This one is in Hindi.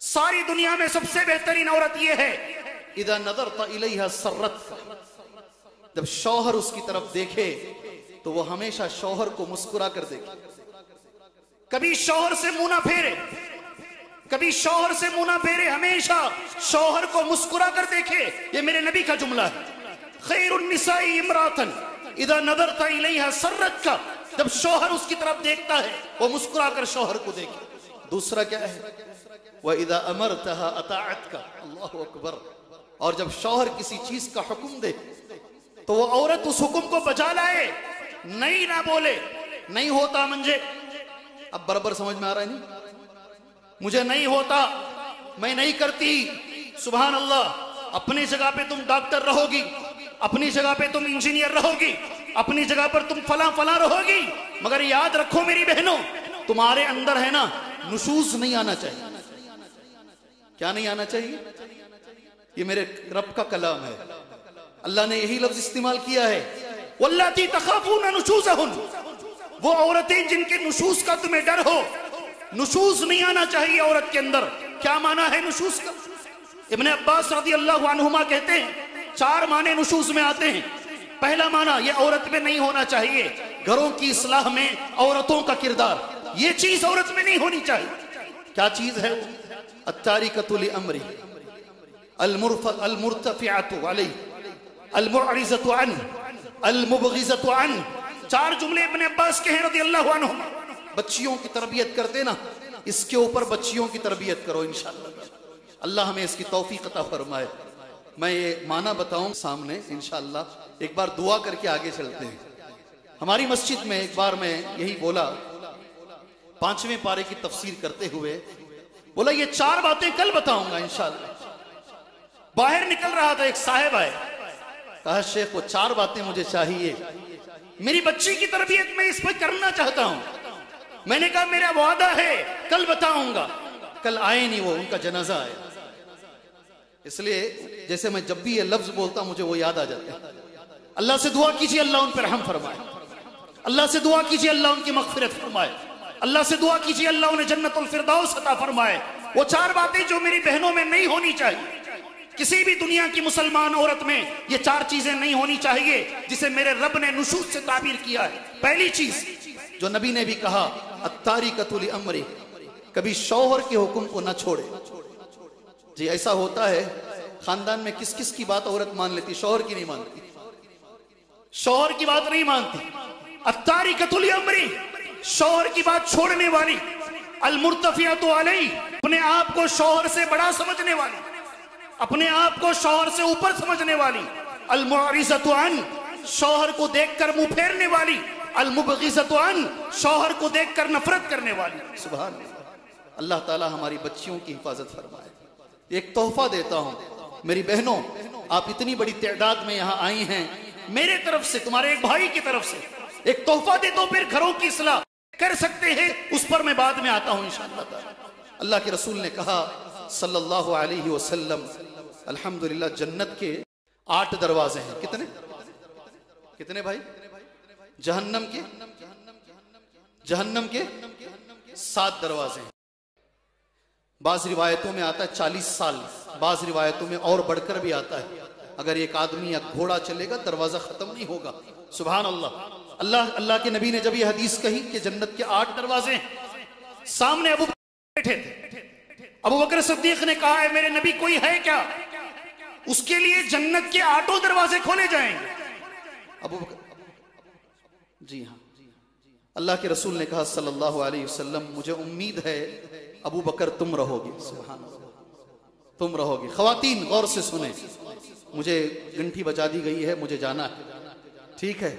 सारी दुनिया में सबसे बेहतरीन औरत यह है, इदा नज़रत इलैहा सर्रत, जब शौहर उसकी तरफ देखे तो वो हमेशा शौहर को मुस्कुरा कर देखे, कभी शौहर से मुंह ना फेरे, कभी शौहर से मुंह ना फेरे, हमेशा शौहर को मुस्कुरा कर देखे। ये मेरे नबी का जुमला है। खैरुन निसाई इमरातन इदा नज़रत इलैहा सर्रत का, जब शौहर उसकी तरफ देखता है वो मुस्कुरा कर शौहर को देखे। दूसरा क्या है, वह इदा अमरतहा अताअत का, अल्लाहु अकबर, और जब शौहर किसी चीज का हुक्म दे तो वो औरत उस हुक्म को बजा लाए, नहीं ना बोले, नहीं होता मंजे, अब बराबर समझ में आ रहा है नहीं, मुझे नहीं होता, मैं नहीं करती, सुभान अल्लाह, अपनी जगह पे तुम डॉक्टर रहोगी, अपनी जगह पे तुम इंजीनियर रहोगी, अपनी जगह पर तुम फला फला रहोगी, मगर याद रखो मेरी बहनों, तुम्हारे अंदर है ना नुशूज नहीं आना चाहिए। क्या नहीं आना चाहिए? ये मेरे रब का कलाम है, अल्लाह ने यही लफ्ज इस्तेमाल किया है, वल्लाती तखाफूना नुशूज़हुन, वो औरतें जिनके नुशूज का तुम्हें डर हो। नुशूज नहीं आना चाहिए औरत के अंदर। क्या माना है नुशूज का? इब्न अब्बास रज़ियल्लाहु अन्हुमा कहते हैं 4 माने नुशूज में आते हैं। पहला माना, ये औरत में नहीं होना चाहिए, घरों की इस्लाह में औरतों का किरदार, ये चीज औरत में नहीं होनी चाहिए। क्या चीज है? अत्तारिकतु लिअम्री, अलमुर्तफिअतु अलैहि, अलमुअरिज़तु अन्हु, अलमुबग़िज़तु अन्हु। 4 जुमले इब्न अब्बास के हैं रज़ियल्लाहु अन्हुमा। बच्चियों की तरबियत करते ना, इसके ऊपर बच्चियों की तरबियत करो इंशाअल्लाह। अल्लाह हमें इसकी तौफीक अता फरमाए। मैं ये माना बताऊं सामने इंशाअल्लाह। एक बार दुआ करके आगे चलते हैं। हमारी मस्जिद में एक बार मैं यही बोला, 5वें पारे की तफसीर करते हुए बोला ये 4 बातें कल बताऊंगा इंशाअल्लाह। बाहर निकल रहा था, एक साहिब आए, कहा शेख वो 4 बातें मुझे चाहिए, मेरी बच्ची की तरबियत में इस पर करना चाहता हूं। मैंने कहा मेरा वादा है कल बताऊंगा। कल आए नहीं वो, उनका जनाजा आया। इसलिए जैसे मैं जब भी ये लफ्ज बोलता मुझे वो याद आ जाता है। अल्लाह से दुआ कीजिए अल्लाह उन पर रहम फरमाए, अल्लाह से दुआ कीजिए अल्लाह उनकी मग़फ़िरत फरमाए, अल्लाह से दुआ कीजिए अल्लाह उन्हें जन्नतुल फिरदौस अता फरमाए। वो 4 बातें जो मेरी बहनों में नहीं होनी चाहिए, किसी भी दुनिया की मुसलमान औरत में ये 4 चीजें नहीं होनी चाहिए जिसे मेरे रब ने नुशूज़ से ताबीर किया है। पहली चीज जो नबी ने भी कहा, अत्तारिकतु लिअम्री, कभी शौहर के हुक्म को ना छोड़े। जी ऐसा होता है खानदान में, किस किस की बात औरत मान लेती, शौहर की नहीं मानती, शौहर की बात नहीं मानती। अत्तारिकतु लिअम्री, शौहर की बात छोड़ने वाली, अलमुर्तफिअतु अलैहि, अपने आप को शौहर से बड़ा समझने वाली, अपने आप को शौहर से ऊपर समझने वाली, अलमुअरिज़तु अन्हु, शौहर को देखकर मुंह फेरने वाली, अलमुबग़िज़तु अन्हु, शौहर को देखकर नफरत करने वाली। सुभान अल्लाह। अल्लाह ताला हमारी बच्चियों की हिफाजत फरमाए। एक तोहफा देता हूं मेरी बहनों, आप इतनी बड़ी तादाद में यहां आई हैं, मेरे तरफ से, तुम्हारे एक भाई की तरफ से एक तोहफा दे दो, फिर घरों की इस्लाह कर सकते हैं, उस पर मैं बाद में आता हूं इंशाअल्लाह ताला। अल्लाह के रसूल ने कहा सल्लल्लाहु अलैहि वसल्लम, अल्हम्दुलिल्लाह जन्नत के 8 दरवाजे हैं। कितने कितने भाई? जहन्नम के 7 दरवाजे हैं। बाज रिवायतों में आता है 40 साल, बाज रिवायतों में और बढ़कर भी आता है। अगर एक आदमी या घोड़ा चलेगा दरवाजा खत्म नहीं होगा। सुभान अल्लाह। अल्लाह के नबी ने जब ये हदीस कही कि जन्नत के 8 दरवाजे हैं, सामने अबू बकर बैठे थे। अबू बकर सिद्दीक ने कहा है मेरे नबी कोई है क्या, उसके लिए जन्नत के 8 दरवाजे खोले जाएंगे। अबू बकर, जी हाँ, अल्लाह के रसूल ने कहा सल्लल्लाहु अलैहि वसल्लम, मुझे उम्मीद है अबू बकर तुम रहोगे। सुभान अल्लाह, तुम रहोगे। ख़वातीन गौर से सुने, मुझे घंटी बजा दी गई है, मुझे जाना है, ठीक है।